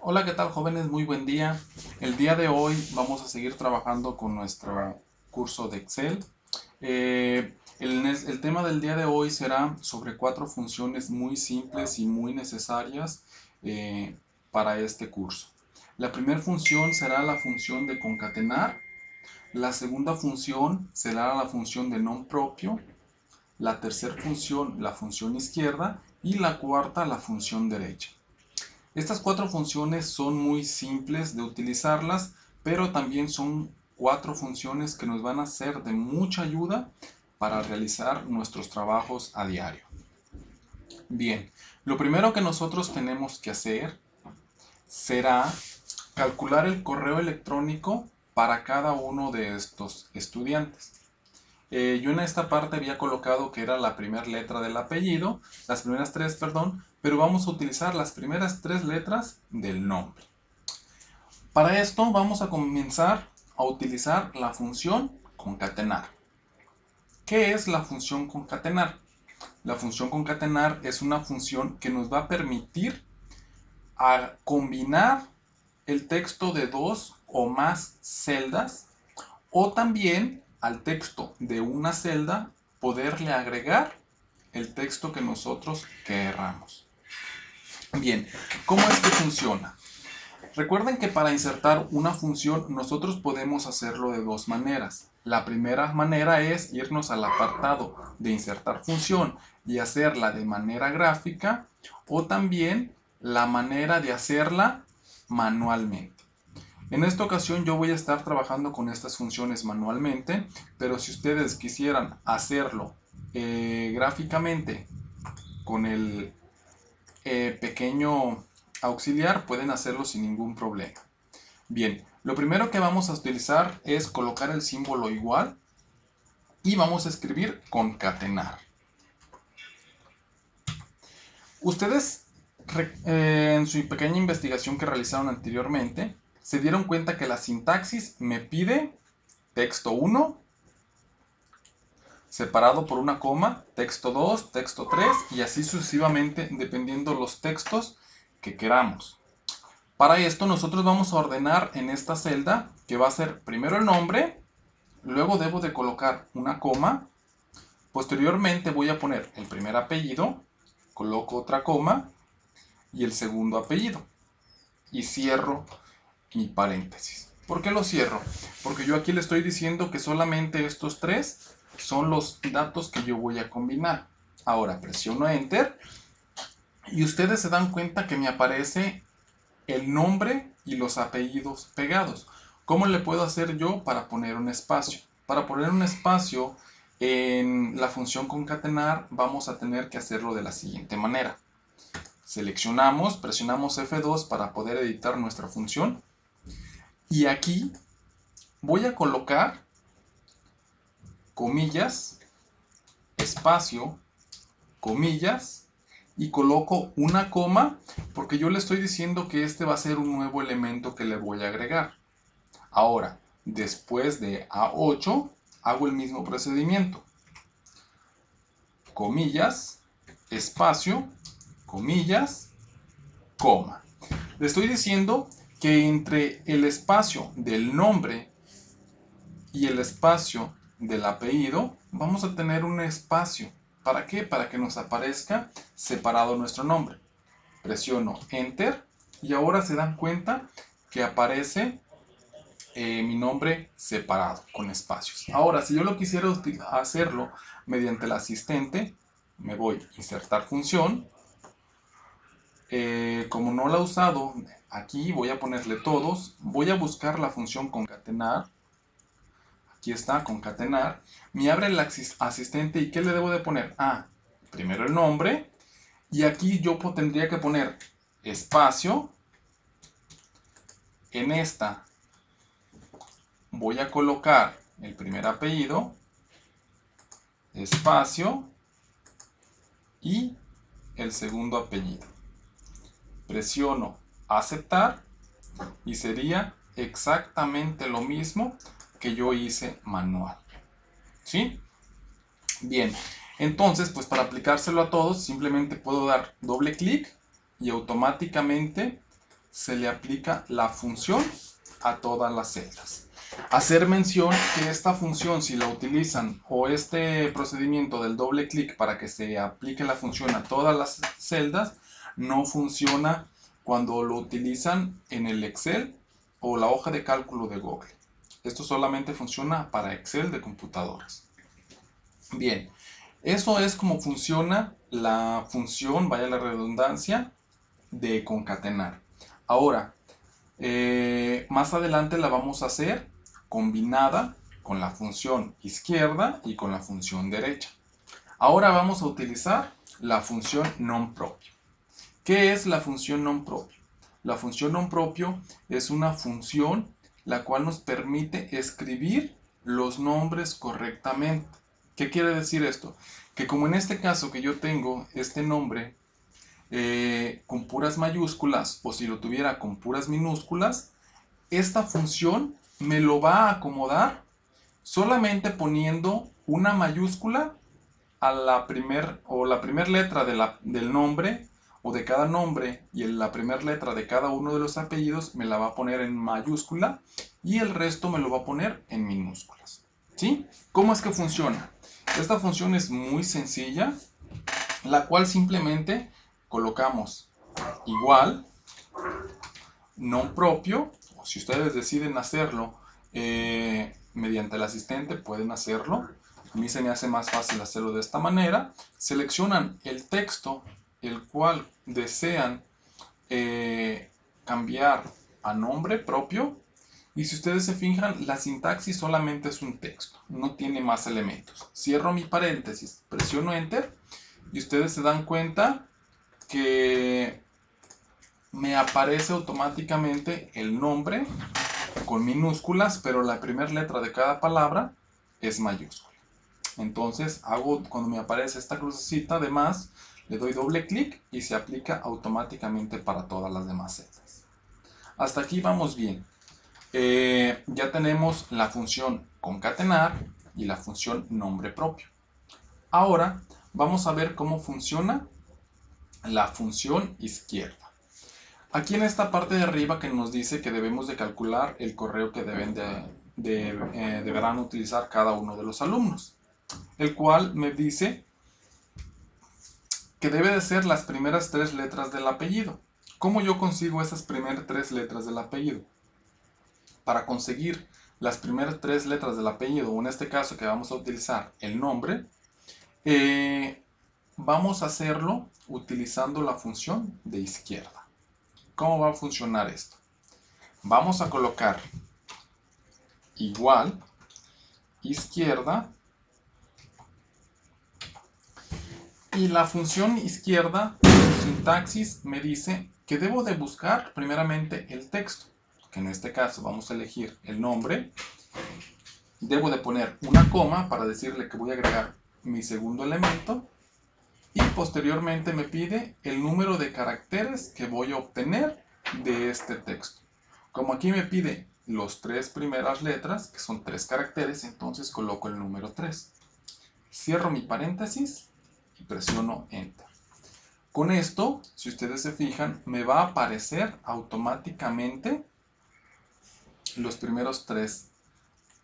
Hola, ¿qué tal, jóvenes? Muy buen día. El día de hoy vamos a seguir trabajando con nuestro curso de Excel. El tema del día de hoy será sobre cuatro funciones muy simples y muy necesarias para este curso. La primera función será la función de concatenar. La segunda función será la función de non propio. La tercera función, la función izquierda. Y la cuarta, la función derecha. Estas cuatro funciones son muy simples de utilizarlas, pero también son cuatro funciones que nos van a ser de mucha ayuda para realizar nuestros trabajos a diario. Bien, lo primero que nosotros tenemos que hacer será calcular el correo electrónico para cada uno de estos estudiantes. Yo en esta parte había colocado que era la primera letra del apellido, las primeras tres, perdón, pero vamos a utilizar las primeras tres letras del nombre. Para esto vamos a comenzar a utilizar la función concatenar. ¿Qué es la función concatenar? La función concatenar es una función que nos va a permitir combinar el texto de dos o más celdas o también al texto de una celda poderle agregar el texto que nosotros querramos. Bien, ¿cómo es que funciona? Recuerden que para insertar una función nosotros podemos hacerlo de dos maneras. La primera manera es irnos al apartado de insertar función y hacerla de manera gráfica o también la manera de hacerla manualmente. En esta ocasión yo voy a estar trabajando con estas funciones manualmente, pero si ustedes quisieran hacerlo gráficamente con el pequeño auxiliar, pueden hacerlo sin ningún problema. Bien, lo primero que vamos a utilizar es colocar el símbolo igual y vamos a escribir concatenar. Ustedes en su pequeña investigación que realizaron anteriormente se dieron cuenta que la sintaxis me pide texto 1 separado por una coma, texto 2, texto 3 y así sucesivamente dependiendo los textos que queramos. Para esto nosotros vamos a ordenar en esta celda que va a ser primero el nombre, luego debo de colocar una coma, posteriormente voy a poner el primer apellido, coloco otra coma y el segundo apellido y cierro mi paréntesis. ¿Por qué lo cierro? Porque yo aquí le estoy diciendo que solamente estos tres son los datos que yo voy a combinar. Ahora presiono Enter y ustedes se dan cuenta que me aparece el nombre y los apellidos pegados. ¿Cómo le puedo hacer yo para poner un espacio? Para poner un espacio en la función concatenar vamos a tener que hacerlo de la siguiente manera. Seleccionamos, presionamos F2 para poder editar nuestra función y aquí voy a colocar comillas, espacio, comillas y coloco una coma porque yo le estoy diciendo que este va a ser un nuevo elemento que le voy a agregar. Ahora, después de A8, hago el mismo procedimiento. Comillas, espacio, comillas, coma. Le estoy diciendo que entre el espacio del nombre y el espacio del apellido vamos a tener un espacio. ¿Para qué? Para que nos aparezca separado nuestro nombre. Presiono Enter y ahora se dan cuenta que aparece mi nombre separado con espacios. Ahora, si yo lo quisiera hacerlo mediante el asistente, me voy a insertar función. Como no la he usado, aquí voy a ponerle todos. Voy a buscar la función concatenar. Aquí está, concatenar. Me abre el asistente y ¿qué le debo de poner? Primero el nombre. Y aquí yo tendría que poner espacio. En esta voy a colocar el primer apellido, espacio y el segundo apellido. Presiono aceptar y sería exactamente lo mismo que yo hice manual. ¿Sí? Bien, entonces pues para aplicárselo a todos simplemente puedo dar doble clic y automáticamente se le aplica la función a todas las celdas. Hacer mención que esta función, si la utilizan, o este procedimiento del doble clic para que se aplique la función a todas las celdas, no funciona cuando lo utilizan en el Excel o la hoja de cálculo de Google. Esto solamente funciona para Excel de computadoras. Bien, eso es como funciona la función, vaya la redundancia, de concatenar. Ahora, más adelante la vamos a hacer combinada con la función izquierda y con la función derecha. Ahora vamos a utilizar la función non-propio. ¿Qué es la función non-propio? La función non-propio es una función la cual nos permite escribir los nombres correctamente. ¿Qué quiere decir esto? Que como en este caso que yo tengo este nombre con puras mayúsculas, o si lo tuviera con puras minúsculas, esta función me lo va a acomodar solamente poniendo una mayúscula a la primer letra del nombre o de cada nombre, y la primera letra de cada uno de los apellidos me la va a poner en mayúscula y el resto me lo va a poner en minúsculas. ¿Sí? ¿Cómo es que funciona? Esta función es muy sencilla, la cual simplemente colocamos igual, non propio, o si ustedes deciden hacerlo mediante el asistente, pueden hacerlo. A mí se me hace más fácil hacerlo de esta manera. Seleccionan el texto el cual desean cambiar a nombre propio, y si ustedes se fijan, la sintaxis solamente es un texto, no tiene más elementos. Cierro mi paréntesis, presiono Enter y ustedes se dan cuenta que me aparece automáticamente el nombre con minúsculas, pero la primera letra de cada palabra es mayúscula. Entonces cuando me aparece esta crucecita de más, le doy doble clic y se aplica automáticamente para todas las demás celdas. Hasta aquí vamos bien. Ya tenemos la función concatenar y la función nombre propio. Ahora vamos a ver cómo funciona la función izquierda. Aquí en esta parte de arriba que nos dice que debemos de calcular el correo que deberán utilizar cada uno de los alumnos, el cual me dice que debe de ser las primeras 3 letras del apellido. ¿Cómo yo consigo esas primeras 3 letras del apellido? Para conseguir las primeras 3 letras del apellido, o en este caso que vamos a utilizar el nombre, vamos a hacerlo utilizando la función de izquierda. ¿Cómo va a funcionar esto? Vamos a colocar igual izquierda, y la función izquierda, su sintaxis me dice que debo de buscar primeramente el texto, que en este caso vamos a elegir el nombre. Debo de poner una coma para decirle que voy a agregar mi segundo elemento, y posteriormente me pide el número de caracteres que voy a obtener de este texto. Como aquí me pide las 3 primeras letras, que son 3 caracteres, entonces coloco el número 3. Cierro mi paréntesis y presiono Enter. Con esto, si ustedes se fijan, me va a aparecer automáticamente los primeros 3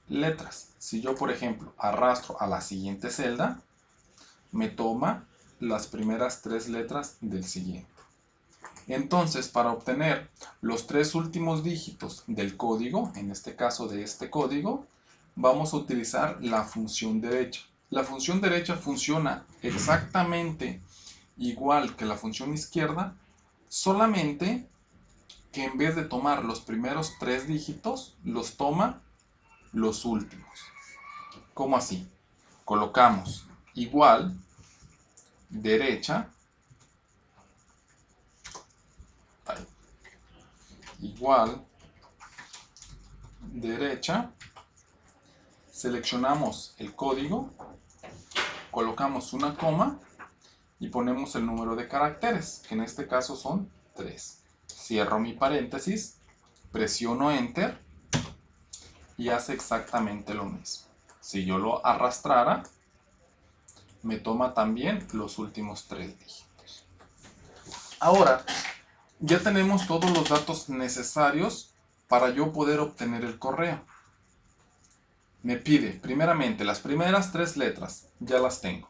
letras. Si yo, por ejemplo, arrastro a la siguiente celda, me toma las primeras 3 letras del siguiente. Entonces, para obtener los 3 últimos dígitos del código, en este caso de este código, vamos a utilizar la función derecha. La función derecha funciona exactamente igual que la función izquierda, solamente que en vez de tomar los primeros 3 dígitos, los toma los últimos. ¿Cómo así? Colocamos igual derecha, igual derecha, seleccionamos el código, colocamos una coma y ponemos el número de caracteres, que en este caso son 3. Cierro mi paréntesis, presiono Enter y hace exactamente lo mismo. Si yo lo arrastrara, me toma también los últimos 3 dígitos. Ahora, ya tenemos todos los datos necesarios para yo poder obtener el correo. Me pide, primeramente, las primeras 3 letras, ya las tengo.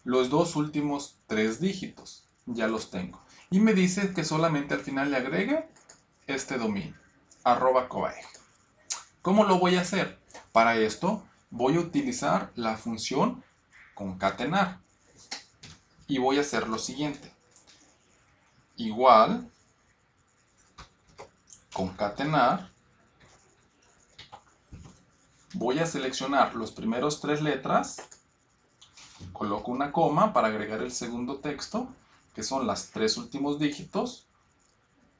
Los dos últimos 3 dígitos, ya los tengo. Y me dice que solamente al final le agregue este dominio, @cobaeg. ¿Cómo lo voy a hacer? Para esto voy a utilizar la función concatenar. Y voy a hacer lo siguiente. Igual, concatenar. Voy a seleccionar los primeros 3 letras. Coloco una coma para agregar el segundo texto, que son las 3 últimos dígitos,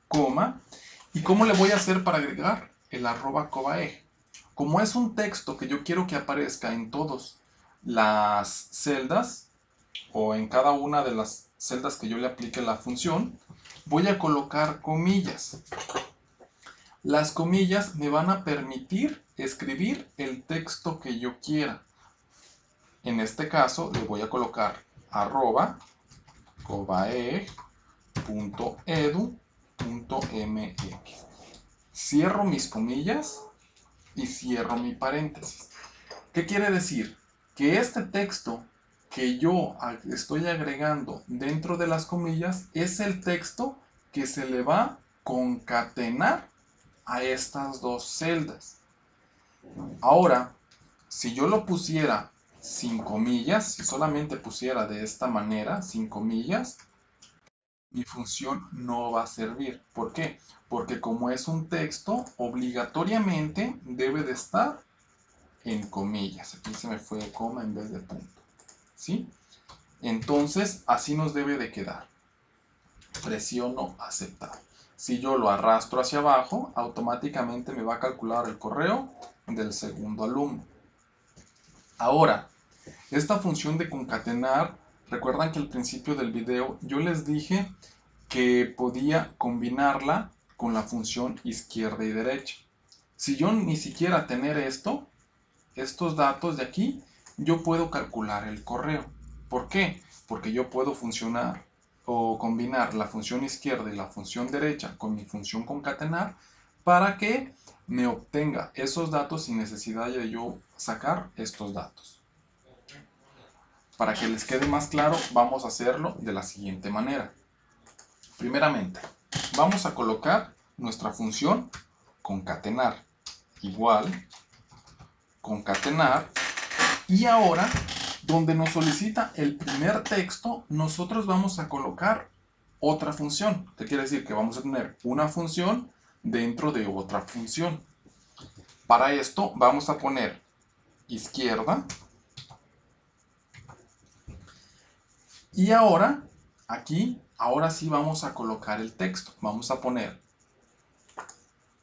coma. ¿Y cómo le voy a hacer para agregar el @cobaeg? Como es un texto que yo quiero que aparezca en todas las celdas, o en cada una de las celdas que yo le aplique la función, voy a colocar comillas. Las comillas me van a permitir escribir el texto que yo quiera. En este caso le voy a colocar @cobaeg.edu.mx. Cierro mis comillas y cierro mi paréntesis. ¿Qué quiere decir? Que este texto que yo estoy agregando dentro de las comillas es el texto que se le va a concatenar a estas dos celdas. Ahora, si yo lo pusiera sin comillas, si solamente pusiera de esta manera, sin comillas, mi función no va a servir. ¿Por qué? Porque como es un texto, obligatoriamente debe de estar en comillas. Aquí se me fue coma en vez de punto. ¿Sí? Entonces, así nos debe de quedar. Presiono aceptar. Si yo lo arrastro hacia abajo, automáticamente me va a calcular el correo del segundo alumno. Ahora, esta función de concatenar, recuerdan que al principio del video yo les dije que podía combinarla con la función izquierda y derecha. Si yo ni siquiera tener estos datos de aquí, yo puedo calcular el correo. ¿Por qué? Porque yo puedo funcionar o combinar la función izquierda y la función derecha con mi función concatenar para que me obtenga esos datos sin necesidad de yo sacar estos datos. Para que les quede más claro, vamos a hacerlo de la siguiente manera. Primeramente, vamos a colocar nuestra función concatenar. Igual, concatenar. Y ahora, donde nos solicita el primer texto, nosotros vamos a colocar otra función. ¿Qué quiere decir? Que vamos a tener una función dentro de otra función. Para esto vamos a poner izquierda. Y ahora, aquí, ahora sí vamos a colocar el texto. Vamos a poner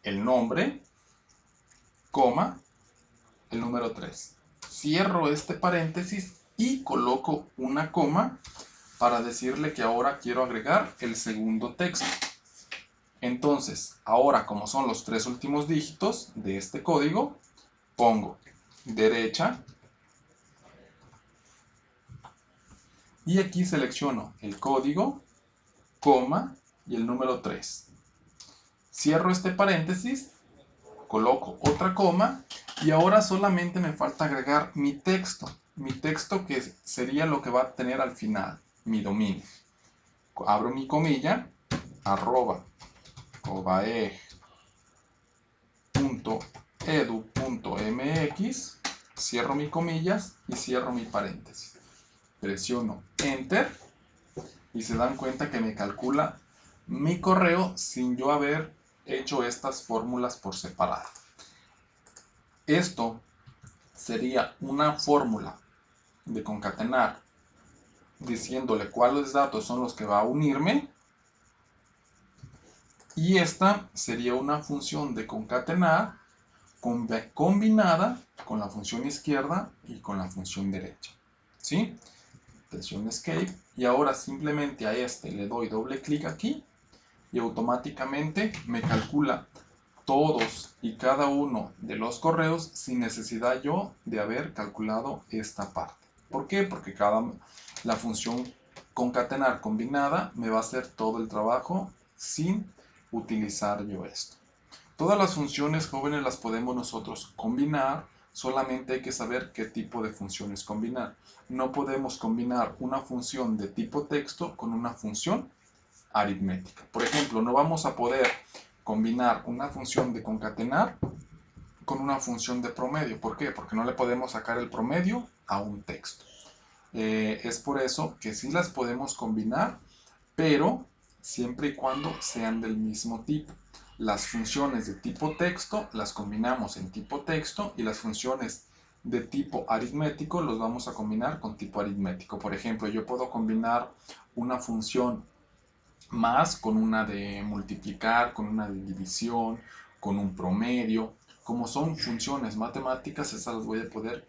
el nombre, coma, el número 3. Cierro este paréntesis y coloco una coma para decirle que ahora quiero agregar el segundo texto. Entonces, ahora como son los 3 últimos dígitos de este código, pongo derecha y aquí selecciono el código, coma y el número 3. Cierro este paréntesis, coloco otra coma y ahora solamente me falta agregar mi texto que sería lo que va a tener al final, mi dominio. Abro mi comilla, @cobaeg.edu.mx, cierro mis comillas y cierro mi paréntesis. Presiono Enter y se dan cuenta que me calcula mi correo sin yo haber hecho estas fórmulas por separado. Esto sería una fórmula de concatenar diciéndole cuáles datos son los que va a unirme, y esta sería una función de concatenar combinada con la función izquierda y con la función derecha. ¿Sí? Presiono Escape y ahora simplemente a este le doy doble clic aquí y automáticamente me calcula todos y cada uno de los correos sin necesidad yo de haber calculado esta parte. ¿Por qué? Porque la función concatenar combinada me va a hacer todo el trabajo sin utilizar yo esto. Todas las funciones, jóvenes, las podemos nosotros combinar, solamente hay que saber qué tipo de funciones combinar. No podemos combinar una función de tipo texto con una función aritmética. Por ejemplo, no vamos a poder combinar una función de concatenar con una función de promedio. ¿Por qué? Porque no le podemos sacar el promedio a un texto. Es por eso que sí las podemos combinar, pero siempre y cuando sean del mismo tipo. Las funciones de tipo texto las combinamos en tipo texto y las funciones de tipo aritmético los vamos a combinar con tipo aritmético. Por ejemplo, yo puedo combinar una función más con una de multiplicar, con una de división, con un promedio. Como son funciones matemáticas, esas las voy a poder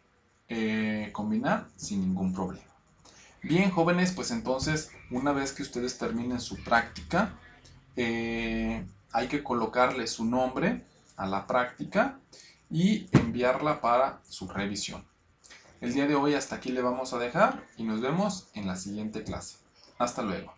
combinar sin ningún problema. Bien, jóvenes, pues entonces, una vez que ustedes terminen su práctica, hay que colocarle su nombre a la práctica y enviarla para su revisión. El día de hoy hasta aquí le vamos a dejar y nos vemos en la siguiente clase. Hasta luego.